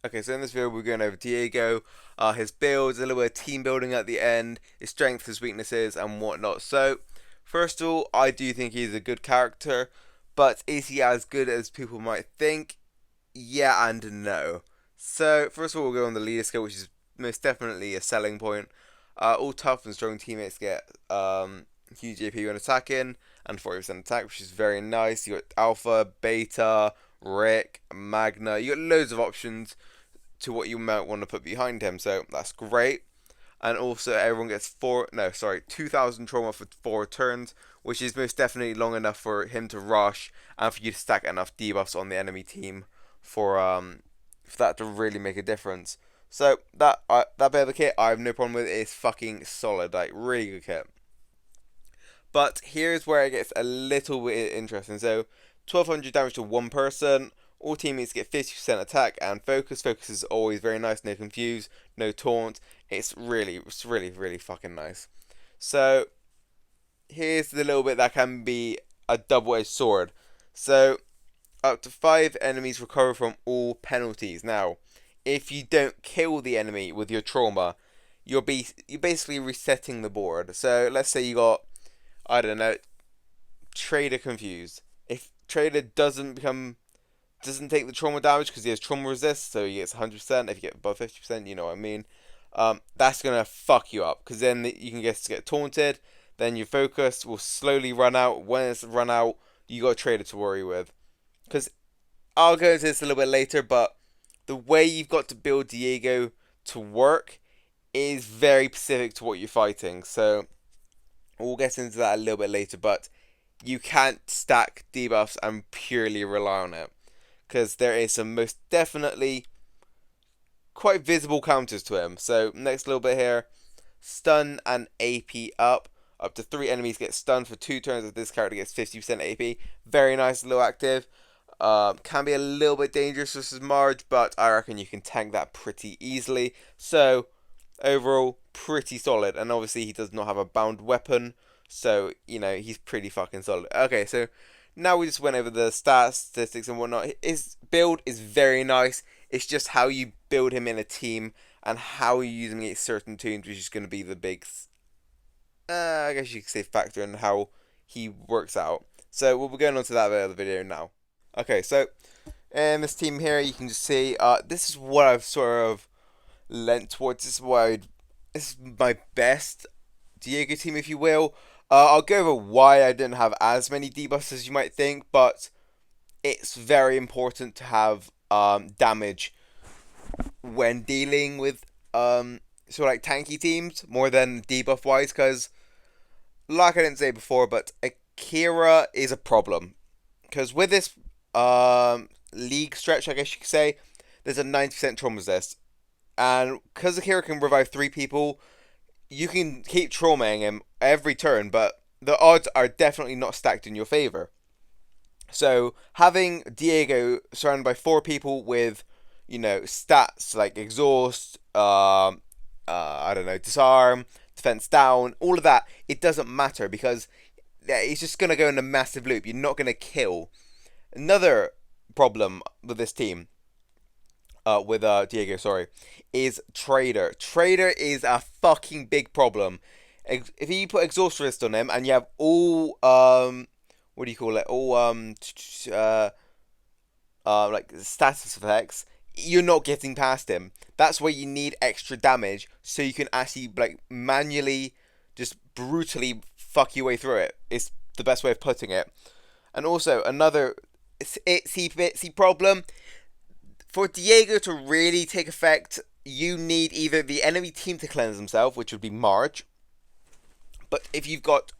Okay, so in this video we're going over Diego, his builds, a little bit of team building at the end, his strengths, his weaknesses, and whatnot. So, first of all, I do think he's a good character, but is he as good as people might think? Yeah and no. So, first of all, we'll go on the leader skill, which is most definitely a selling point. All tough and strong teammates get huge AP when attacking, and 40% attack, which is very nice. You got Alpha, Beta, Rick, Magna. You got loads of options to what you might want to put behind him, so that's great. And also, everyone gets 2,000 trauma for 4 turns, which is most definitely long enough for him to rush and for you to stack enough debuffs on the enemy team for that to really make a difference. So that bit of the kit, I have no problem with. It's fucking solid, like really good kit. But here's where it gets a little bit interesting. So 1200 damage to one person. All teammates get 50% attack and focus. Focus is always very nice. No confuse, no taunt. It's really fucking nice. So here's the little bit that can be a double-edged sword. So up to 5 enemies recover from all penalties. Now, if you don't kill the enemy with your trauma, you're basically resetting the board. So let's say you got, I don't know, Trader confused. If Trader doesn't take the trauma damage because he has trauma resist, so he gets 100%. If you get above 50%, you know what I mean. That's gonna fuck you up because then you can get taunted. Then your focus will slowly run out. When it's run out, you got a Trader to worry with. Because I'll go into this a little bit later, but the way you've got to build Diego to work is very specific to what you're fighting. So we'll get into that a little bit later, but you can't stack debuffs and purely rely on it because there is some most definitely quite visible counters to him. So next little bit here, stun and AP up. Up to 3 enemies get stunned for 2 turns if this character gets 50% AP. Very nice little active. Can be a little bit dangerous versus Marge, but I reckon you can tank that pretty easily. So overall, pretty solid. And obviously he does not have a bound weapon, so you know he's pretty fucking solid. Okay, so now we just went over the stats, statistics, and whatnot. His build is very nice. It's just how you build him in a team and how you use him against certain teams, which is going to be the big, I guess you could say, factor in how he works out. So we'll be going on to that bit of the video now. Okay, so in this team here, you can just see this is what I've sort of lent towards. This is my best Diego team, if you will. I'll go over why I didn't have as many debuffs as you might think, but it's very important to have damage when dealing with sort of like tanky teams more than debuff wise, because like I didn't say before, but Akira is a problem because with this league stretch, I guess you could say, there's a 90% trauma resist, and because Akira can revive 3 people, you can keep traumaing him every turn, but the odds are definitely not stacked in your favor. So having Diego surrounded by 4 people with, you know, stats like exhaust, I don't know, disarm, defense down, all of that, it doesn't matter because he's just gonna go in a massive loop. You're not gonna kill. Another problem with this team, with Diego, sorry, is Trader. Trader is a fucking big problem. If you put exhaust resist on him and you have all what do you call it? All like status effects, you're not getting past him. That's where you need extra damage so you can actually like manually just brutally fuck your way through it. It's the best way of putting it. And also another itsy bitsy problem, for Diego to really take effect, you need either the enemy team to cleanse themselves, which would be Marge. But if you've got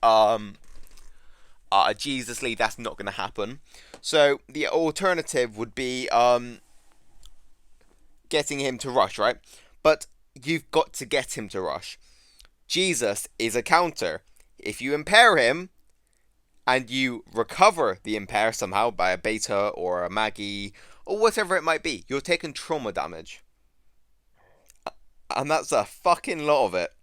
Jesus Lee, that's not going to happen. So the alternative would be getting him to rush, right? But you've got to get him to rush. Jesus is a counter. If you impair him and you recover the impair somehow by a Beta or a Maggie or whatever it might be, you're taking trauma damage. And that's a fucking lot of it.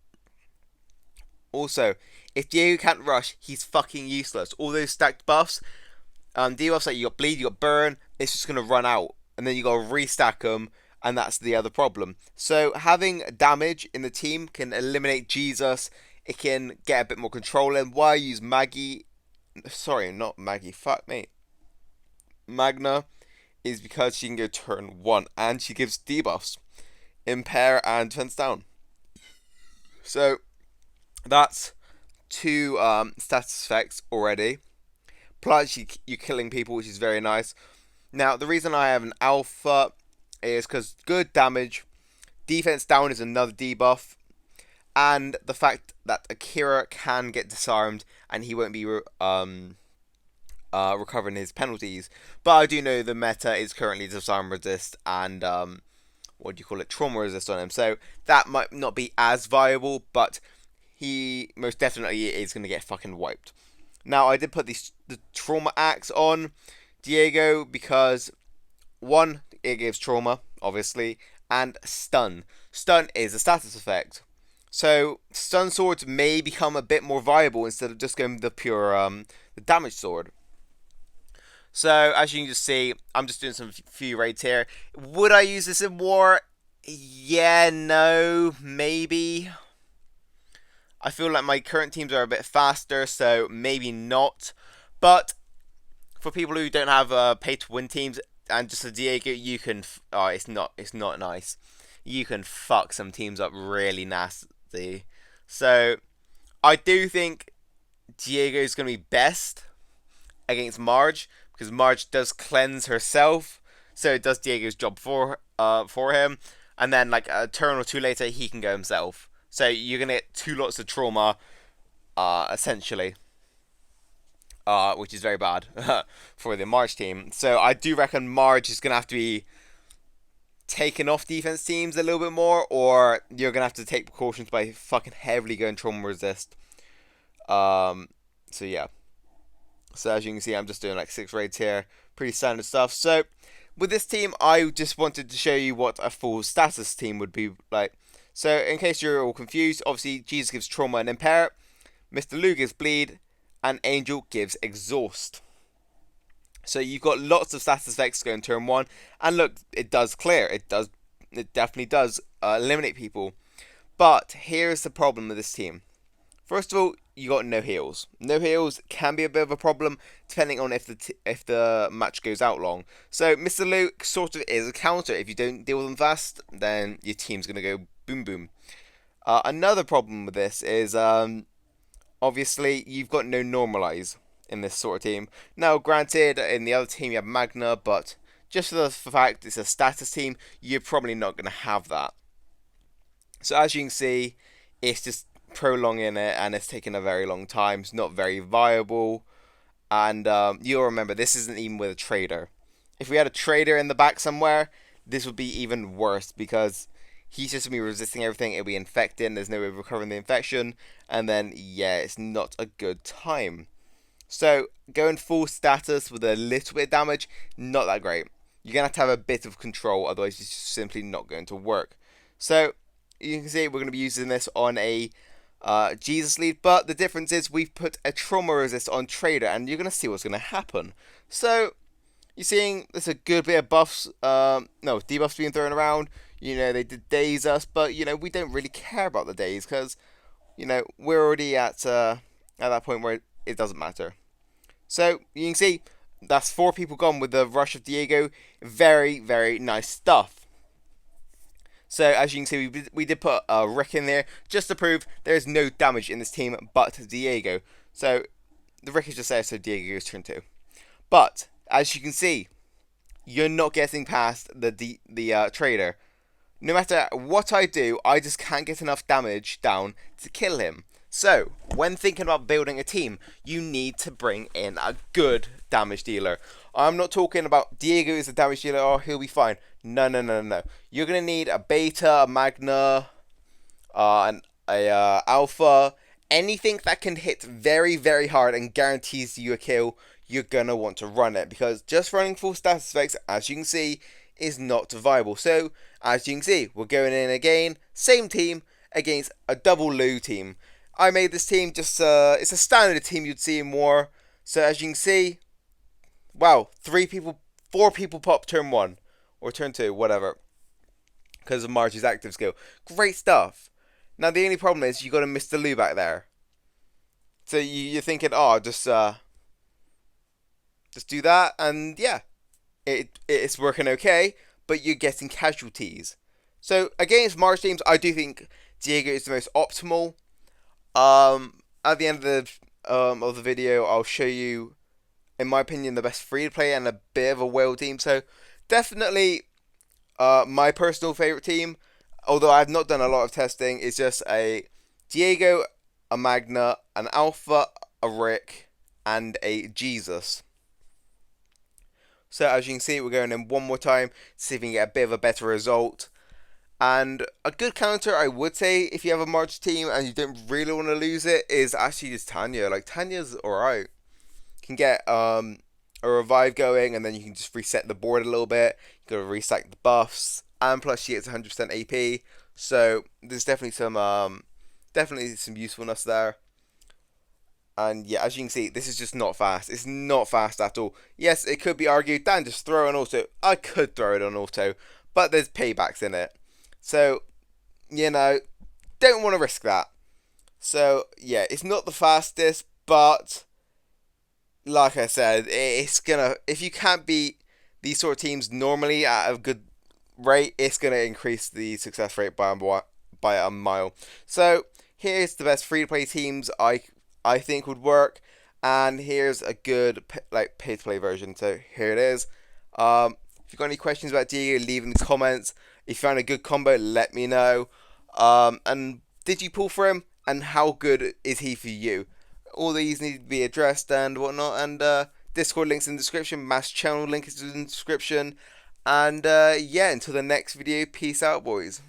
Also, if Diego can't rush, he's fucking useless. All those stacked buffs, debuffs like you got bleed, you got burn, it's just gonna run out, and then you gotta restack them, and that's the other problem. So having damage in the team can eliminate Jesus. It can get a bit more control. And why I use Maggie? Sorry, not Maggie. Fuck me. Magna is because she can go turn 1 and she gives debuffs, impair and defense down. So that's two status effects already. Plus you're killing people, which is very nice. Now the reason I have an alpha is because good damage, defense down is another debuff, and the fact that Akira can get disarmed and he won't be recovering his penalties. But I do know the meta is currently disarm resist and what do you call it, trauma resist on him. So that might not be as viable, but he most definitely is going to get fucking wiped. Now I did put the trauma axe on Diego because one, it gives trauma, obviously, and stun. Stun is a status effect. So stun swords may become a bit more viable instead of just going the pure the damage sword. So as you can just see, I'm just doing some few raids here. Would I use this in war? Yeah, no, maybe. I feel like my current teams are a bit faster, so maybe not. But for people who don't have pay to win teams and just a Diego, you can. Oh, it's not nice. You can fuck some teams up really nasty. So I do think Diego is going to be best against Marge because Marge does cleanse herself, so it does Diego's job for him. And then like a turn or two later, he can go himself. So you're gonna get 2 lots of trauma, essentially, which is very bad for the Marge team. So I do reckon Marge is gonna have to be taken off defense teams a little bit more, or you're gonna have to take precautions by fucking heavily going trauma resist. So yeah. So as you can see, I'm just doing like 6 raids here, pretty standard stuff. So with this team, I just wanted to show you what a full status team would be like. So in case you're all confused, obviously Jesus gives trauma and impair, Mr. Lou gives bleed, and Angel gives exhaust. So you've got lots of status effects going turn 1, and look, it does clear. It definitely does eliminate people. But here's the problem with this team. First of all, you got no heals. No heals can be a bit of a problem depending on if the match goes out long. So Mr. Luke sort of is a counter. If you don't deal with them fast, then your team's gonna go boom boom. Another problem with this is obviously you've got no normalize in this sort of team. Now, granted, in the other team you have Magna, but just for the fact it's a status team, you're probably not gonna have that. So as you can see, it's just prolonging it, and it's taking a very long time. It's not very viable, and you'll remember this isn't even with a trader. If we had a trader in the back somewhere, this would be even worse because he's just gonna be resisting everything. It'll be infecting. There's no way of recovering the infection, and then yeah, it's not a good time. So going full status with a little bit of damage, not that great. You're gonna have a bit of control, otherwise it's just simply not going to work. So you can see we're gonna be using this on a Jesus lead, but the difference is we've put a trauma resist on trader, and you're gonna see what's gonna happen. So you're seeing there's a good bit of buffs, debuffs being thrown around. You know, they did daze us, but you know we don't really care about the daze because you know we're already at that point where it doesn't matter. So you can see that's 4 people gone with the rush of Diego. Very, very nice stuff. So as you can see, we did put Rick in there just to prove there is no damage in this team but Diego. So the Rick is just there, so Diego goes turn 2. But as you can see, you're not getting past the trader. No matter what I do, I just can't get enough damage down to kill him. So when thinking about building a team, you need to bring in a good damage dealer. I'm not talking about Diego is a damage dealer, oh he'll be fine. No. You're gonna need a beta, a magna, a alpha, anything that can hit very, very hard and guarantees you a kill. You're gonna want to run it because just running full status effects, as you can see, is not viable. So as you can see, we're going in again, same team against a double Lou team. I made this team just it's a standard team you'd see in war. So as you can see, wow, 4 people pop turn 1 or turn 2, whatever. because of March's active skill. Great stuff. Now the only problem is you got a Mr. Lou back there. So you're thinking, oh, just do that, and yeah, it's working okay, but you're getting casualties. So against March teams, I do think Diego is the most optimal. At the end of the video, I'll show you, in my opinion, the best free to play and a bit of a whale team. So definitely, my personal favorite team, although I've not done a lot of testing, is just a Diego, a Magna, an Alpha, a Rick, and a Jesus. So as you can see, we're going in one more time to see if we can get a bit of a better result. And a good counter, I would say, if you have a March team and you don't really want to lose it, is actually just Tanya. Like, Tanya's alright. You can get a revive going, and then you can just reset the board a little bit. You gotta restack the buffs, and plus she gets 100% AP. So there's definitely some usefulness there. And yeah, as you can see, this is just not fast. It's not fast at all. Yes, it could be argued, Dan, just throw an auto. I could throw it on auto, but there's paybacks in it. So, don't want to risk that. So, yeah, it's not the fastest, but like I said, it's gonna, if you can't beat these sort of teams normally at a good rate, it's gonna increase the success rate by a mile. So, here's the best free to play teams I think would work, and here's a good pay to play version. So here it is. If you've got any questions about Diego, leave in the comments. If you found a good combo, let me know. And did you pull for him? And how good is he for you? All these need to be addressed and whatnot. And Discord links in the description. Mass channel link is in the description. And yeah, until the next video, peace out, boys.